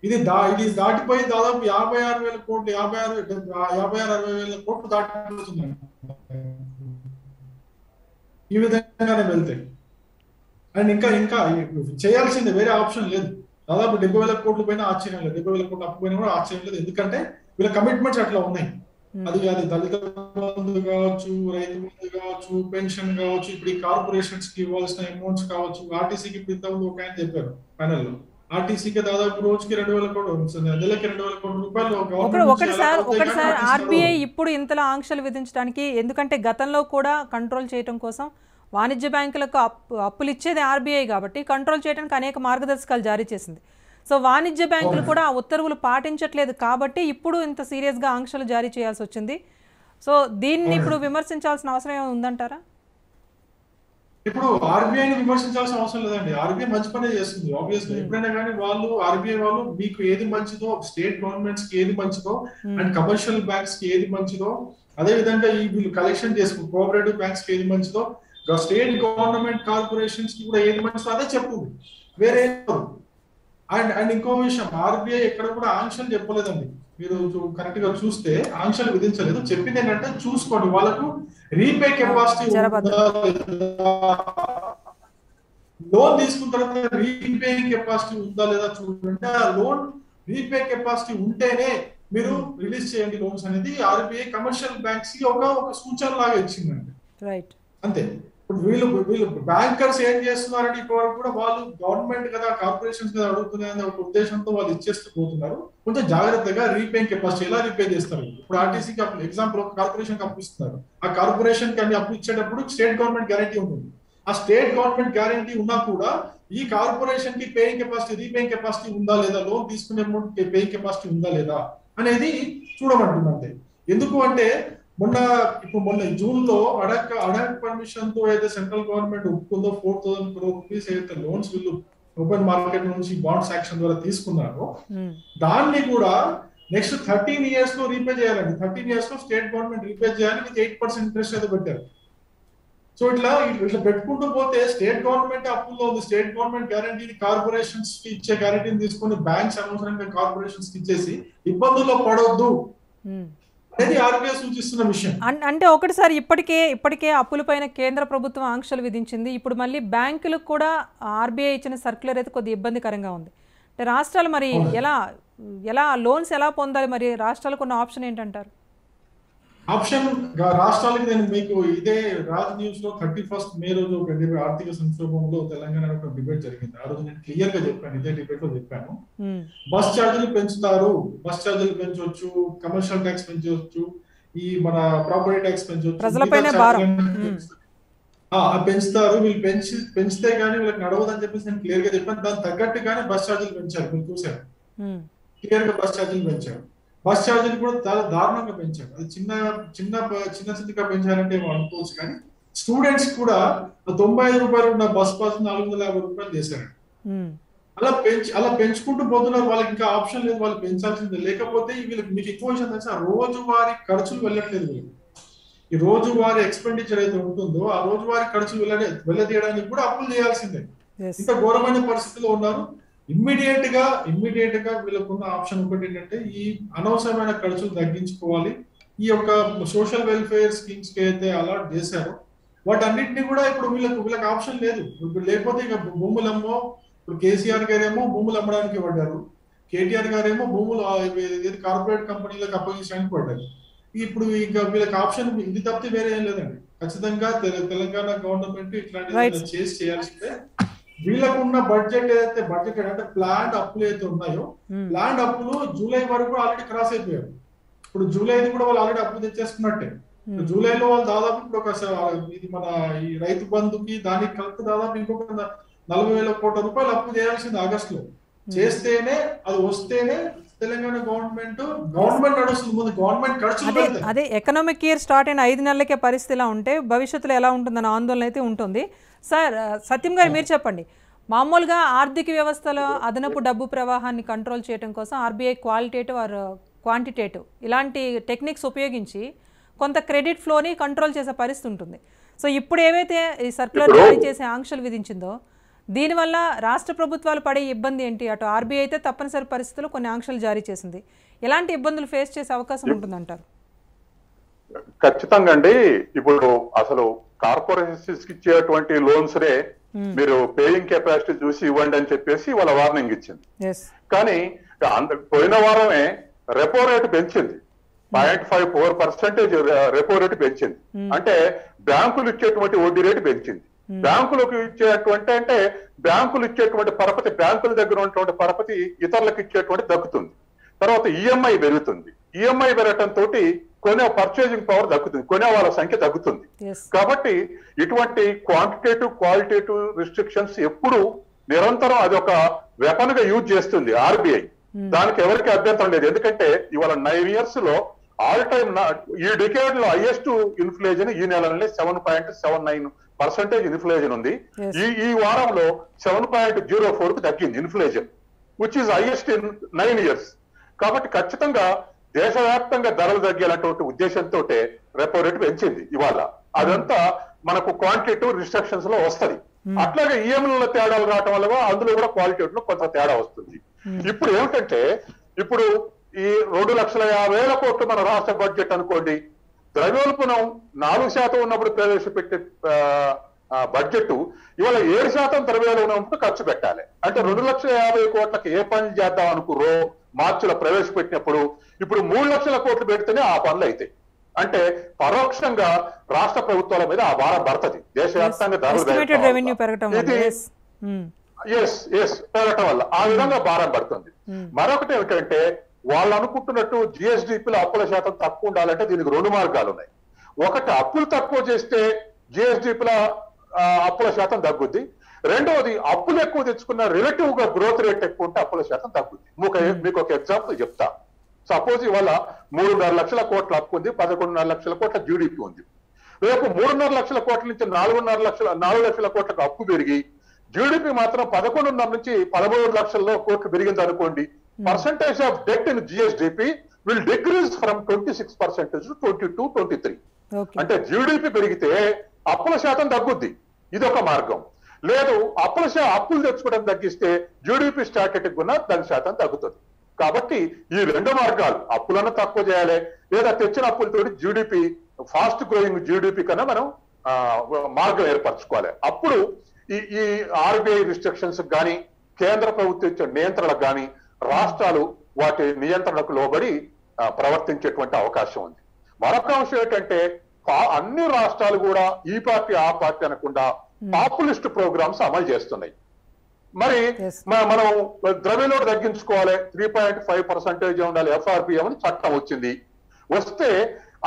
Speaker 3: ఇది దాటిపోయి దాదాపు 56,000 కోట్లు, 56-60,000 కోట్లు దాటిపోతుంది ఈ విధంగానే వెళ్తే. అండ్ ఇంకా చేయాల్సిందే, వేరే ఆప్షన్ లేదు. దాదాపు 70,000 కోట్ల పైన ఆశ్చర్యం లేదు, 70,000 కోట్ల అప్పు పైన కూడా ఆశ్చర్యం లేదు. ఎందుకంటే వీళ్ళ కమిట్మెంట్స్ అట్లా ఉన్నాయి. అది దళిత బంధు కావచ్చు, రైతు బంధు కావచ్చు, పెన్షన్ కావచ్చు, ఇప్పుడు ఈ కార్పొరేషన్స్ కి ఇవ్వాల్సిన అమౌంట్స్ కావచ్చు. ఆర్టీసీకి ఇంతకుముందు ఒక ఆయన చెప్పారు ప్యానెల్ లో, ఆర్టీసీకి దాదాపు రోజుకి 2,000 కోట్లు, నెలకి 2,000 కోట్ల రూపాయలు.
Speaker 1: ఒకటిసారి ఆర్బీఐ ఇప్పుడు ఇంతలో ఆంక్షలు విధించడానికి, ఎందుకంటే గతంలో కూడా కంట్రోల్ చేయడం కోసం వాణిజ్య బ్యాంకులకు అప్పులు ఇచ్చేది ఆర్బీఐ కాబట్టి కంట్రోల్ చేయడానికి అనేక మార్గదర్శకాలు జారీ చేసింది. సో వాణిజ్య బ్యాంకులు కూడా ఆ ఉత్తర్వులు పాటించట్లేదు కాబట్టి ఇప్పుడు ఇంత సీరియస్గా ఆంక్షలు జారీ చేయాల్సి వచ్చింది. సో దీన్ని ఇప్పుడు విమర్శించాల్సిన అవసరం ఏమైనా ఉందంటారా?
Speaker 3: ఇప్పుడు ఆర్బీఐని విమర్శించాల్సిన అవసరం లేదండి. ఆర్బీఐ మంచి పనే చేస్తుంది ఆబ్వియస్లీ. ఎప్పుడైనా కానీ వాళ్ళు ఆర్బీఐ వాళ్ళు మీకు ఏది మంచిదో, స్టేట్ గవర్నమెంట్స్ కి ఏది మంచిదో అండ్ కమర్షియల్ బ్యాంక్స్ కి ఏది మంచిదో, అదే విధంగా ఈ వీళ్ళు కలెక్షన్ చేసుకుని కోఆపరేటివ్ బ్యాంక్స్ కి ఏది మంచిదో, స్టేట్ గవర్నమెంట్ కార్పొరేషన్స్ కి కూడా ఏది మంచిదో అదే చెప్తుంది, వేరే. అండ్ ఇంకో విషయం, ఆర్బీఐ ఎక్కడ కూడా ఆంక్షలు చెప్పలేదండి. మీరు కరెక్ట్ గా చూస్తే ఆంక్షలు విధించలేదు. చెప్పింది ఏంటంటే చూసుకోండి వాళ్ళకు రీపే కెపాసిటీ లోన్ తీసుకున్న తర్వాత రీపే కెపాసిటీ ఉందా లేదా చూడండి. ఆ లోన్ రీపే కెపాసిటీ ఉంటేనే మీరు రిలీజ్ చేయండి లోన్స్ అనేది ఆర్బీఐ కమర్షియల్ బ్యాంక్స్ కి ఒక సూచన లాగా ఇచ్చిందండి.
Speaker 1: రైట్,
Speaker 3: అంతే. ఇప్పుడు వీళ్ళు బ్యాంకర్స్ ఏం చేస్తున్నారంటే ఇప్పటివరకు కూడా వాళ్ళు గవర్నమెంట్ కదా, కార్పొరేషన్స్ కదా అడుగుతున్నాయని ఒక ఉద్దేశంతో వాళ్ళు ఇచ్చేస్తూ పోతున్నారు. కొంచెం జాగ్రత్తగా రీపేయింగ్ కెపాసిటీ ఎలా రీపే చేస్తారు. ఇప్పుడు ఆర్టీసీకి ఎగ్జాంపుల్ ఒక కార్పొరేషన్ అప్పు ఇస్తున్నారు. ఆ కార్పొరేషన్ కి అన్ని అప్పు ఇచ్చేటప్పుడు స్టేట్ గవర్నమెంట్ గ్యారంటీ ఉంటుంది. ఆ స్టేట్ గవర్నమెంట్ గ్యారంటీ ఉన్నా కూడా ఈ కార్పొరేషన్ కి పేయింగ్ కెపాసిటీ, రీపేయింగ్ కెపాసిటీ ఉందా లేదా, లోన్ తీసుకునే పేయింగ్ కెపాసిటీ ఉందా లేదా అనేది చూడమంటుంది అంతే. ఎందుకు అంటే మొన్న జూన్ లో అడాక్ పర్మిషన్ తో అయితే సెంట్రల్ గవర్నమెంట్ ఒప్పుకుందో 4,000 crore రూపీస్ అయితే లోన్స్ వీళ్ళు ఓపెన్ మార్కెట్ నుంచి బాండ్స్ యాక్షన్ ద్వారా తీసుకున్నారో దాన్ని కూడా నెక్స్ట్ 13 years లో రీపే చేయాలండి. 13 years లో స్టేట్ గవర్నమెంట్ రీపే చేయాలి విత్ 8% ఇంట్రెస్ట్ అయితే పెట్టారు. సో ఇట్లా పెట్టుకుంటూ పోతే స్టేట్ గవర్నమెంట్ అప్పుల్లో ఉంది. స్టేట్ గవర్నమెంట్ గ్యారంటీ కార్పొరేషన్స్ కి ఇచ్చే గ్యారంటీని తీసుకొని బ్యాంక్స్ అనవసరంగా కార్పొరేషన్స్ కి ఇచ్చేసి ఇబ్బందుల్లో పడవద్దు అనేది ఆర్బీఐ సూచిస్తున్న విషయం.
Speaker 1: అంటే ఒకటిసారి ఇప్పటికే అప్పులపైన కేంద్ర ప్రభుత్వం ఆంక్షలు విధించింది. ఇప్పుడు మళ్ళీ బ్యాంకులకు కూడా ఆర్బీఐ ఇచ్చిన సర్క్యులర్ అయితే కొద్దిగా ఇబ్బందికరంగా ఉంది. అంటే రాష్ట్రాలు మరి ఎలా లోన్స్ ఎలా పొందాలి? మరి రాష్ట్రాలకు ఉన్న ఆప్షన్ ఏంటంటారు?
Speaker 3: ఆప్షన్ రాష్ట్రాలకి నేను మీకు ఇదే రాజ్ న్యూస్ లో 31st May రోజు ఒక ఆర్థిక సంక్షోభంలో తెలంగాణ ఒక డిబేట్ జరిగింది. ఆ రోజు నేను క్లియర్ గా చెప్పాను, ఇదే డిబేట్ లో చెప్పాను. బస్ ఛార్జీలు పెంచుతారు, బస్ ఛార్జీలు పెంచవచ్చు, కమర్షియల్ ట్యాక్స్ పెంచవచ్చు, ఈ మన ప్రాపర్టీ ట్యాక్స్ పెంచవచ్చు, పెంచుతారు. వీళ్ళు పెంచితే గానీ వీళ్ళకి నడవదని చెప్పేసి నేను క్లియర్ గా చెప్పాను. దానికి తగ్గట్టుగానే బస్ ఛార్జీలు పెంచారు. మీరు చూసారు, క్లియర్ గా బస్ ఛార్జీలు పెంచారు. బస్ ఛార్జీలు కూడా చాలా దారుణంగా పెంచారు. అది చిన్నగా పెంచారంటే ఏమో అనుకోవచ్చు, కానీ స్టూడెంట్స్ కూడా 95 రూపాయలు ఉన్న బస్ పాస్ 450 రూపాయలు చేశారు. అలా పెంచుకుంటూ పోతున్నారు. వాళ్ళకి ఇంకా ఆప్షన్ లేదు, వాళ్ళు పెంచాల్సిందే. లేకపోతే వీళ్ళకి మీకు ఎక్కువ విషయం తెలుసా, రోజువారీ ఖర్చులు వెళ్ళట్లేదు. వీళ్ళు ఈ రోజువారీ ఎక్స్పెండిచర్ అయితే ఉంటుందో ఆ రోజువారీ ఖర్చులు వెళ్ళదీయడానికి కూడా అప్పులు చేయాల్సిందే. ఇంత ఘోరమైన పరిస్థితిలో ఉన్నారు. ఇమ్మీడియట్ గా వీళ్ళకున్న ఆప్షన్ ఒకటి ఏంటంటే ఈ అనవసరమైన ఖర్చులు తగ్గించుకోవాలి. ఈ యొక్క సోషల్ వెల్ఫేర్ స్కీమ్స్ కి అయితే అలాట్ చేశారో వాటన్నిటిని కూడా ఇప్పుడు వీళ్ళకి ఆప్షన్ లేదు. ఇప్పుడు లేకపోతే ఇక భూములమ్మో, ఇప్పుడు కేసీఆర్ గారేమో భూములు అమ్మడానికి పడ్డారు, కేటీఆర్ గారేమో భూములు కార్పొరేట్ కంపెనీలకు అప్పగించడానికి పడ్డారు. ఇప్పుడు ఇంకా వీళ్ళకి ఆప్షన్ ఇది తప్పితే వేరే ఏం లేదండి. ఖచ్చితంగా తెలంగాణ గవర్నమెంట్ ఇట్లాంటి చేయాల్సిందే. వీళ్ళకున్న బడ్జెట్ ఏదైతే అంటే ప్లాండ్ అప్పులు అయితే ఉన్నాయో ప్లాండ్ అప్పులు జూలై వరకు ఆల్రెడీ క్రాస్ అయిపోయారు. ఇప్పుడు జూలై కూడా వాళ్ళు ఆల్రెడీ అప్పులు తెచ్చేసుకున్నట్టే. జూలైలో వాళ్ళు దాదాపు ఇప్పుడు ఇది మన ఈ రైతు బంధుకి దానికి కలిపి దాదాపు ఇంకొక 40,000 కోట్ల రూపాయలు అప్పు చేయాల్సింది ఆగస్టులో. చేస్తేనే అది వస్తేనే తెలంగాణ గవర్నమెంట్ నడుస్తుంది. ముందు గవర్నమెంట్ ఖర్చులు
Speaker 1: అదే ఎకనామిక్ ఇయర్ స్టార్ట్ అయిన 5 నెలలకే పరిస్థితి ఇలా ఉంటే భవిష్యత్తులో ఎలా ఉంటుందన్న ఆందోళన అయితే ఉంటుంది. సార్ సత్యం గారు మీరు చెప్పండి, మామూలుగా ఆర్థిక వ్యవస్థలో అదనపు డబ్బు ప్రవాహాన్ని కంట్రోల్ చేయడం కోసం ఆర్బీఐ క్వాలిటేటివ్ ఆర్ క్వాంటిటేటివ్ ఇలాంటి టెక్నిక్స్ ఉపయోగించి కొంత క్రెడిట్ ఫ్లోని కంట్రోల్ చేసే పరిస్థితి ఉంటుంది. సో ఇప్పుడు ఏవైతే ఈ సర్క్యులర్ జారీ చేసే ఆంక్షలు విధించిందో దీనివల్ల రాష్ట్ర ప్రభుత్వాలు పడే ఇబ్బంది ఏంటి? అటు ఆర్బీఐ అయితే తప్పనిసరి పరిస్థితుల్లో కొన్ని ఆంక్షలు జారీ చేసింది, ఎలాంటి ఇబ్బందులు ఫేస్ చేసే అవకాశం ఉంటుందంటారు?
Speaker 2: ఖచ్చితంగా అండి. ఇప్పుడు అసలు కార్పొరేషన్స్ ఇచ్చేటువంటి లోన్స్ నే మీరు పేయింగ్ కెపాసిటీ చూసి ఇవ్వండి అని చెప్పేసి వాళ్ళ వార్నింగ్ ఇచ్చింది. కానీ పోయిన వారమే రెపో రేటు పెంచింది, 0.54% రెపో రేటు పెంచింది. అంటే బ్యాంకులు ఇచ్చేటువంటి వడ్డీ రేటు పెంచింది. బ్యాంకులకు ఇచ్చేటువంటి బ్యాంకులు ఇచ్చేటువంటి పరపతి, బ్యాంకుల దగ్గర ఉన్నటువంటి పరపతి ఇతరులకు ఇచ్చేటువంటి దక్కుతుంది. తర్వాత ఈఎంఐ పెరుగుతుంది. ఈఎంఐ పెరగటం తోటి కొనే పర్చేజింగ్ పవర్ దక్కుతుంది, కొనే వాళ్ళ సంఖ్య తగ్గుతుంది. కాబట్టి ఇటువంటి క్వాంటిటేటివ్ క్వాలిటేటివ్ రిస్ట్రిక్షన్స్ ఎప్పుడు నిరంతరం అది ఒక వెపన్ గా యూజ్ చేస్తుంది ఆర్బీఐ. దానికి ఎవరికి అభ్యంతరం లేదు. ఎందుకంటే ఇవాళ 9 years లో ఆల్ టైమ్ ఈ డికేడ్ లో హైయెస్ట్ ఇన్ఫ్లేషన్ ఈ నెలలోనే 7.79% ఇన్ఫ్లేషన్ ఉంది. ఈ వారంలో 7.04 కు తగ్గింది inflation, which is highest in 9 years. కాబట్టి ఖచ్చితంగా దేశవ్యాప్తంగా ధరలు తగ్గేలాంటి ఉద్దేశంతో రెపో రేటు పెంచింది ఇవాళ. అదంతా మనకు క్వాంటిటేటివ్ రిస్ట్రిక్షన్స్ లో వస్తది. అట్లాగే ఈఎంఐలో తేడాలు రావటం వల్ల అందులో కూడా క్వాలిటేటివ్ లో కొంత తేడా వస్తుంది. ఇప్పుడు ఏమిటంటే ఇప్పుడు ఈ 2,50,000 కోట్లు మన రాష్ట్ర బడ్జెట్ అనుకోండి, ద్రవ్యోల్బణం 4% ఉన్నప్పుడు ప్రవేశపెట్టే బడ్జెట్ ఇవాళ 7% ద్రవ్యోల్బణం ఉన్నప్పుడు ఖర్చు పెట్టాలి. అంటే 2,50,000 కోట్లకి ఏ పనులు చేద్దాం అనుకుర్రో మార్చిలో ప్రవేశపెట్టినప్పుడు ఇప్పుడు 3 లక్షల కోట్లు పెడితేనే ఆ పనులు అవుతాయి. అంటే పరోక్షంగా రాష్ట్ర ప్రభుత్వాల మీద ఆ భారం పడుతుంది. దేశవ్యాప్తంగా ధరలు పెరగటం వల్ల ఆ విధంగా భారం పడుతుంది. మరొకటి ఏమిటంటే వాళ్ళు అనుకుంటున్నట్టు జిఎస్డిపిలో అప్పుల శాతం తక్కువ ఉండాలంటే దీనికి 2 మార్గాలు ఉన్నాయి. ఒకటి, అప్పులు తక్కువ చేస్తే జిఎస్డిపిలో అప్పుల శాతం తగ్గుద్ది. రెండవది, అప్పులు ఎక్కువ తెచ్చుకున్న రిలేటివ్ గా గ్రోత్ రేట్ ఎక్కువ ఉంటే అప్పుల శాతం తగ్గుద్ది. మీకు ఒక ఎగ్జాంపుల్ చెప్తా. సపోజ్ ఇవాళ 3.5 లక్షల కోట్ల అప్పు ఉంది, 11.5 లక్షల కోట్ల జీడిపి ఉంది. రేపు 3.5 లక్షల కోట్ల నుంచి 4 లక్షల కోట్లకు అప్పు పెరిగి జీడిపి మాత్రం 11.5 నుంచి 13 లక్షల కోట్లు పెరిగింది అనుకోండి. Percentage of debt in GSDP will decrease from 26% to 22-23. అంటే జీడిపి పెరిగితే అప్పుల శాతం తగ్గుద్ది. ఇది ఒక మార్గం. లేదు, అప్పులు తెచ్చుకోవడం తగ్గిస్తే జీడిపి స్టాటిక్ ఉన్న దాని శాతం తగ్గుతుంది. కాబట్టి ఈ 2 మార్గాలు, అప్పులను తక్కువ చేయాలి లేదా తెచ్చిన అప్పులతోటి జీడిపి ఫాస్ట్ గ్రోయింగ్ జీడిపి కన్నా మనం మార్గం ఏర్పరచుకోవాలి. అప్పుడు ఈ ఆర్బీఐ రిస్ట్రిక్షన్స్ కానీ కేంద్ర ప్రభుత్వం ఇచ్చే నియంత్రణకు కానీ రాష్ట్రాలు వాటి నియంత్రణకు లోబడి ప్రవర్తించేటువంటి అవకాశం ఉంది. మరొక అంశం ఏంటంటే అన్ని రాష్ట్రాలు కూడా ఈ పార్టీ ఆ పార్టీ అనకుండా పాపులిస్ట్ ప్రోగ్రామ్స్ అమలు చేస్తున్నాయి. మరి మనం ద్రవ్యలోటు తగ్గించుకోవాలి, 3.5% ఉండాలి ఎఫ్ఆర్బిఎం అని చట్టం వచ్చింది. వస్తే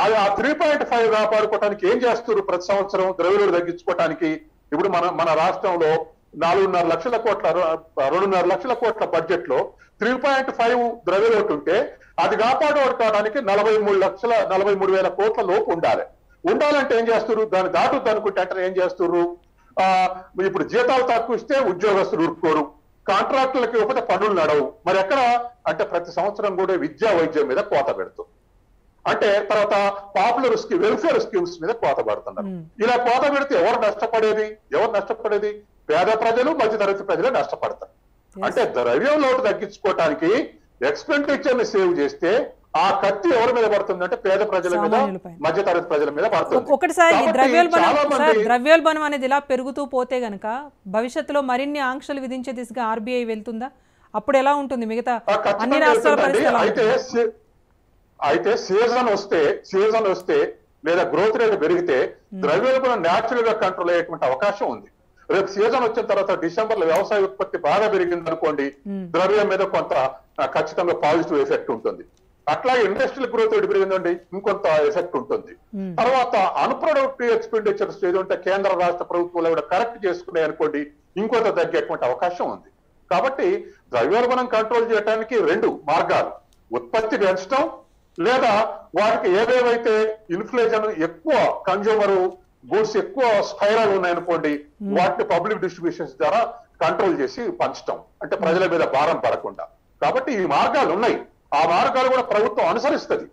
Speaker 2: ఆ 3.5 కాపాడుకోవడానికి ఏం చేస్తారు? ప్రతి సంవత్సరం ద్రవ్యలోటు తగ్గించుకోవటానికి ఇప్పుడు మన రాష్ట్రంలో 2.5 లక్షల కోట్ల బడ్జెట్ లో 3.5 ద్రవ్యలోటు ఉంటే అది కాపాడుకోవడానికి 43,00,000 కోట్ల లోపు ఉండాలంటే ఏం చేస్తారు? దాన్ని దాటుద్ది అనుకుంటే అంటే ఏం చేస్తారు? ఇప్పుడు జీతాలు తక్కువ ఇస్తే ఉద్యోగస్తులు ఊరుకోరు, కాంట్రాక్టులకి ఇవ్వకపోతే పనులు నడవు. మరి ఎక్కడ అంటే ప్రతి సంవత్సరం కూడా విద్యా వైద్యం మీద కోత పెడుతూ, అంటే తర్వాత పాపులర్ వెల్ఫేర్ స్కీమ్స్ మీద కోత పెడుతున్నారు. ఇలా కోత పెడితే ఎవరు నష్టపడేది? పేద ప్రజలు, మధ్యతరగతి ప్రజలే నష్టపడతారు. అంటే ద్రవ్యం లోటు తగ్గించుకోవటానికి ఎక్స్పెండిచర్ ని సేవ్ చేస్తే ఆ కత్తి ఎవరి మీద పడుతుంది అంటే పేద ప్రజల మీద, మధ్యతరగతి ప్రజల మీద పడుతుంది.
Speaker 1: ఒకటిసారి ద్రవ్యోల్బణం అనేది ఇలా పెరుగుతూ పోతే గనక భవిష్యత్తులో మరిన్ని ఆంక్షలు విధించే దిశగా ఆర్బీఐ వెళ్తుందా? అప్పుడు ఎలా ఉంటుంది మిగతా అన్ని రాష్ట్రాల పరిస్థితి?
Speaker 2: అయితే సీజన్ వస్తే లేదా గ్రోత్ రేట్ పెరిగితే ద్రవ్యోల్బణం న్యాచురల్ గా కంట్రోల్ అయ్యేటువంటి అవకాశం ఉంది. రేపు సీజన్ వచ్చిన తర్వాత డిసెంబర్ లో వ్యవసాయ ఉత్పత్తి బాగా పెరిగింది అనుకోండి, ద్రవ్యం మీద కొంత ఖచ్చితంగా పాజిటివ్ ఎఫెక్ట్ ఉంటుంది. అట్లాగే ఇండస్ట్రియల్ గ్రోత్ రేట్ పెరిగిందండి, ఇంకొంత ఎఫెక్ట్ ఉంటుంది. తర్వాత అన్ప్రొడక్టివ్ ఎక్స్పెండిచర్స్ ఏదంటే కేంద్ర రాష్ట్ర ప్రభుత్వాలు కూడా కరెక్ట్ చేసుకున్నాయి అనుకోండి, ఇంకొంత తగ్గేటువంటి అవకాశం ఉంది. కాబట్టి ద్రవ్యోల్బణం కంట్రోల్ చేయడానికి 2 మార్గాలు, ఉత్పత్తి పెంచడం లేదా వాటికి ఏవేవైతే ఇన్ఫ్లేషన్ ఎక్కువ, కన్జ్యూమర్ గూడ్స్ ఎక్కువ స్పైరల్ ఉన్నాయనుకోండి, వాటిని పబ్లిక్ డిస్ట్రిబ్యూషన్స్ ద్వారా కంట్రోల్ చేసి పంచడం, అంటే ప్రజల మీద భారం పడకుండా. కాబట్టి ఈ మార్గాలు ఉన్నాయి. ఆ మార్గాలు కూడా ప్రభుత్వం అనుసరిస్తుంది.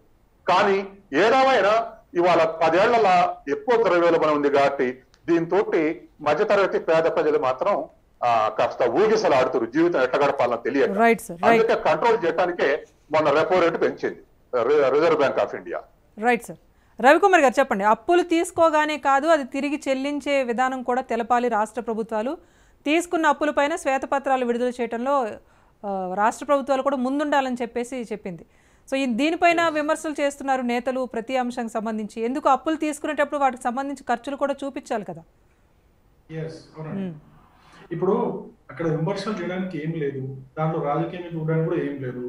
Speaker 2: కానీ ఏదేమైనా ఇవాళ 10 ఏళ్ల ఎక్కువ ద్రవ్యోల్బణం ఉంది కాబట్టి దీంతో మధ్యతరగతి పేద ప్రజలు మాత్రం కాస్త ఊగిసలాడుతారు, జీవితం ఎట్లా గడపాలని తెలియదు. అందుకే కంట్రోల్ చేయడానికే మొన్న రెపో రేటు పెంచింది reserve bank of India.
Speaker 1: Right sir. Ravikumar గారు చెప్పండి, అప్పులు తీసుకోగానే కాదు అది తిరిగి చెల్లించే విధానం కూడా తెలపాలి. రాష్ట్ర ప్రభుత్వాలు తీసుకున్న అప్పులపైన శ్వేతపత్రాలు విడుదల చేయడంలో రాష్ట్ర ప్రభుత్వాలు కూడా ముందుండాలని చెప్పింది. సో దీనిపైన విమర్శలు చేస్తున్నారు నేతలు ప్రతి అంశానికి సంబంధించి. ఎందుకు అప్పులు తీసుకునేటప్పుడు వాటికి సంబంధించి ఖర్చులు కూడా చూపించాలి కదా?
Speaker 3: ఇప్పుడు అక్కడ విమర్శలు చేయడానికి ఏం లేదు, దాంట్లో రాజకీయం చూడడానికి కూడా ఏం లేదు.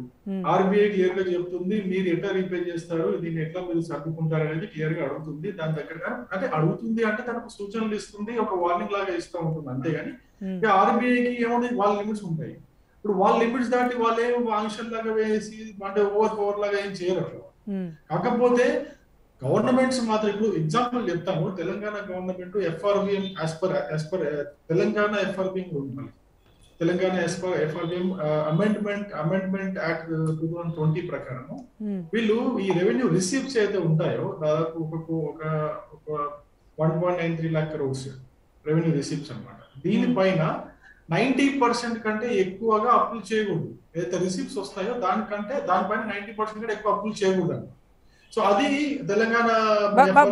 Speaker 3: ఆర్బీఐ క్లియర్ గా చెప్తుంది మీరు ఎట్లా రీపే చేస్తారు, దీన్ని ఎట్లా మీరు సర్దుకుంటారు అనేది క్లియర్ గా అడుగుతుంది. దాని దగ్గర అంటే అడుగుతుంది అంటే తనకు సూచనలు ఇస్తుంది, ఒక వార్నింగ్ లాగా ఇస్తూ ఉంటుంది. అంతేగాని ఆర్బీఐకి ఏముంది, వాళ్ళ లిమిట్స్ ఉంటాయి. ఇప్పుడు వాళ్ళ లిమిట్స్ దాటి వాళ్ళు ఏం ఆంక్షన్ లాగా వేసి అంటే ఓవర్ పవర్ లాగా ఏం చేయరు అట్లా. కాకపోతే గవర్నమెంట్స్ మాత్రం ఇప్పుడు ఎగ్జాంపుల్ చెప్తాను. Telangana government FRBM as per Telangana FRBM ఉంటుంది. తెలంగాణ ఎఫ్ఆర్బిఎం అమెండ్మెంట్ యాక్ట్ 2020 ప్రకారం వీళ్ళు ఈ రెవెన్యూ రిసీప్ట్స్ అయితే ఉంటాయో దాదాపు ఒక 1.93 lakh crores రెవెన్యూ రిసీప్ట్స్ అన్నమాట. దీనిపైన 90% కంటే ఎక్కువగా అప్పులు చేయకూడదు. ఏదైతే రిసీప్ట్స్ వస్తాయో దానిపైన 90% కంటే ఎక్కువ అప్పులు చేయకూడదు. సో అది తెలంగాణ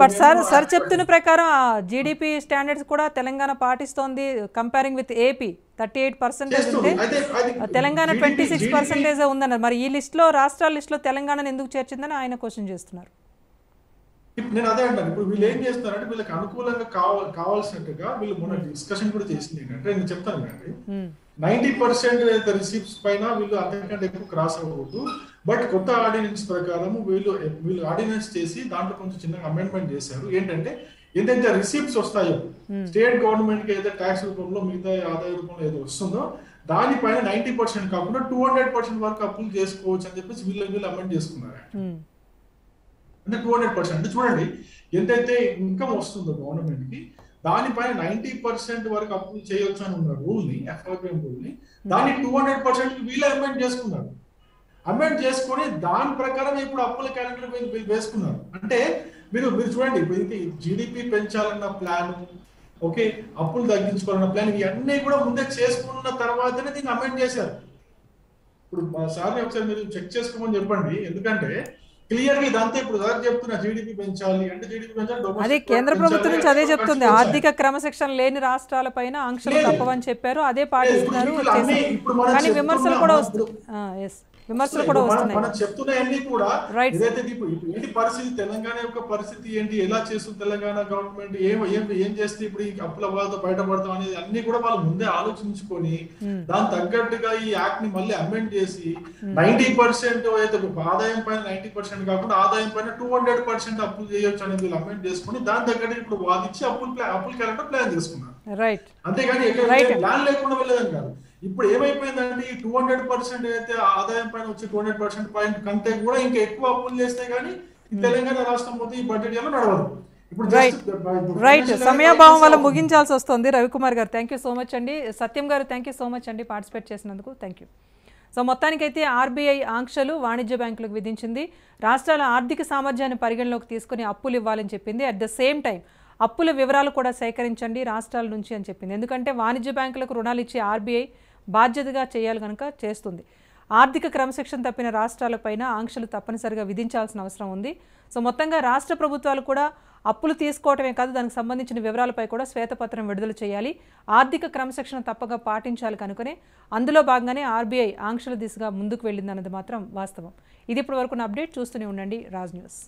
Speaker 1: బట్ సార్ చెప్తున్న ప్రకారం జీడిపి స్టాండర్డ్స్ కూడా తెలంగాణ పాటిస్తోంది. కంపేరింగ్ విత్ ఏపీ 38% ఉంటే తెలంగాణ 26% ఉందన్నారు. మరి ఈ లిస్ట్ లో రాష్ట్రాల లిస్ట్ లో తెలంగాణను ఎందుకు చేర్చిందని ఆయన క్వశ్చన్ చేస్తున్నారు.
Speaker 3: నేను అదే అంటాను. ఇప్పుడు వీళ్ళు ఏం చేస్తున్నారంటే వీళ్ళకి అనుకూలంగా కావాల్సినట్టుగా వీళ్ళు మొన్న డిస్కషన్ కూడా చేసింది ఏంటంటే నేను చెప్తాను అండి, 90% రిసీప్ట్స్ పైన వీళ్ళు అంతకంటే ఎక్కువ క్రాస్ అవ్వకూడదు. బట్ కొత్త ఆర్డినెన్స్ ప్రకారం వీళ్ళు ఆర్డినెన్స్ చేసి దాంట్లో కొంచెం చిన్నగా అమెండ్మెంట్ చేశారు. ఏంటంటే ఏదైతే రిసీప్ట్స్ వస్తాయో స్టేట్ గవర్నమెంట్ కి ఏదైతే ట్యాక్స్ రూపంలో మిగతా ఆదాయ రూపంలో ఏదో వస్తుందో దానిపైన 90% కాకుండా 200% వరకు అప్పులు చేసుకోవచ్చు అని చెప్పేసి వీళ్ళు అమెండ్ చేసుకున్నారు. అంటే 200% అంటే చూడండి ఎంతైతే ఇన్కమ్ వస్తుందో గవర్నమెంట్ కి దానిపైన 90% వరకు అప్పులు చేయొచ్చు అని ఉన్న రూల్ ని ఎఫ్ఆర్బిఎం రూల్ ని దాన్ని 200% వీళ్ళే అమెండ్ చేసుకున్నారు. అమెండ్ చేసుకొని దాని ప్రకారం ఇప్పుడు అప్పుల క్యాలెండర్ వీళ్ళు వేసుకున్నారు. అంటే మీరు చూడండి ఇప్పుడు జీడిపి పెంచాలన్న ప్లాన్, ఓకే, అప్పులు తగ్గించుకోవాలన్న ప్లాన్ ఇవన్నీ కూడా ముందే చేసుకున్న తర్వాతనే దీన్ని అమెండ్ చేశారు. ఇప్పుడు మా సార్ని ఒకసారి మీరు చెక్ చేసుకోమని చెప్పండి. ఎందుకంటే క్లియర్ గా ఇదంతా ఇప్పుడు సార్ చెప్తున్నా జీడిపి పెంచాలి అంటే జీడిపి పెంచాలి.
Speaker 1: అదే కేంద్ర ప్రభుత్వం నుంచి అదే చెప్తుంది. ఆర్థిక క్రమశిక్షణ లేని రాష్ట్రాల పైన ఆంక్షలు తప్పవని చెప్పారు, అదే పాటిస్తున్నారు. కానీ విమర్శలు కూడా వస్తున్నాయి.
Speaker 3: మనం చెప్తున్నాయన్నీ కూడా ఏదైతే ఏంటి పరిస్థితి, తెలంగాణ యొక్క పరిస్థితి ఏంటి, ఎలా చేస్తుంది తెలంగాణ గవర్నమెంట్, ఏం చేస్తే ఇప్పుడు ఈ అప్పుల బాధతో బయటపడతాం అనేది అన్ని కూడా వాళ్ళు ముందే ఆలోచించుకొని దాని తగ్గట్టుగా ఈ యాక్ట్ ని మళ్ళీ అమెండ్ చేసి 90% అయితే ఆదాయం పైన 90% కాకుండా ఆదాయం పైన 200% అప్పులు చేయొచ్చు అనేది వీళ్ళు అమెండ్ చేసుకుని దాని తగ్గట్టు ఇప్పుడు వాదించి అప్పుల క్యాలెండర్ ప్లాన్ చేసుకున్నారు. అంతేగాని ప్లాన్ లేకుండా వెళ్ళేదని కాదు. ఇప్పుడు ఏమైపోయిందంటే ఈ 200% అయితే ఆదాయం పైన వచ్చి 200% పాయింట్ కంటే కూడా ఇంకా ఎక్కువ అప్పులు చేస్తే గానీ తెలంగాణ రాష్ట్రం మొత్తం ఈ బడ్జెట్ ఏమో నడవదు.
Speaker 1: రైట్, సమయాభావం వల్ల ముగించాల్సి వస్తుంది. రవికుమార్ గారు థ్యాంక్ యూ సో మచ్ అండి. సత్యం గారు థ్యాంక్ యూ సో మచ్ అండి పార్టిసిపేట్ చేసినందుకు. Thank you. సో మొత్తానికైతే ఆర్బీఐ ఆంక్షలు వాణిజ్య బ్యాంకులకు విధించింది. రాష్ట్రాల ఆర్థిక సామర్థ్యాన్ని పరిగణలోకి తీసుకుని అప్పులు ఇవ్వాలని చెప్పింది. అట్ ద సేమ్ టైం అప్పుల వివరాలు కూడా సేకరించండి రాష్ట్రాల నుంచి అని చెప్పింది. ఎందుకంటే వాణిజ్య బ్యాంకులకు రుణాలు ఇచ్చే ఆర్బీఐ బాధ్యతగా చేయాలి కనుక చేస్తుంది. ఆర్థిక క్రమశిక్షణ తప్పిన రాష్ట్రాలపైన ఆంక్షలు తప్పనిసరిగా విధించాల్సిన అవసరం ఉంది. సో మొత్తంగా రాష్ట్ర ప్రభుత్వాలు కూడా అప్పులు తీసుకోవటమే కాదు దానికి సంబంధించిన వివరాలపై కూడా శ్వేతపత్రం విడుదల చేయాలి. ఆర్థిక క్రమశిక్షణ తప్పగా పాటించాలి కనుకనే అందులో భాగంగానే ఆర్బీఐ ఆంక్షల దిశగా ముందుకు వెళ్ళిందన్నది మాత్రం వాస్తవం. ఇది ఇప్పటి వరకు అప్డేట్. చూస్తూనే ఉండండి రాజ్ న్యూస్.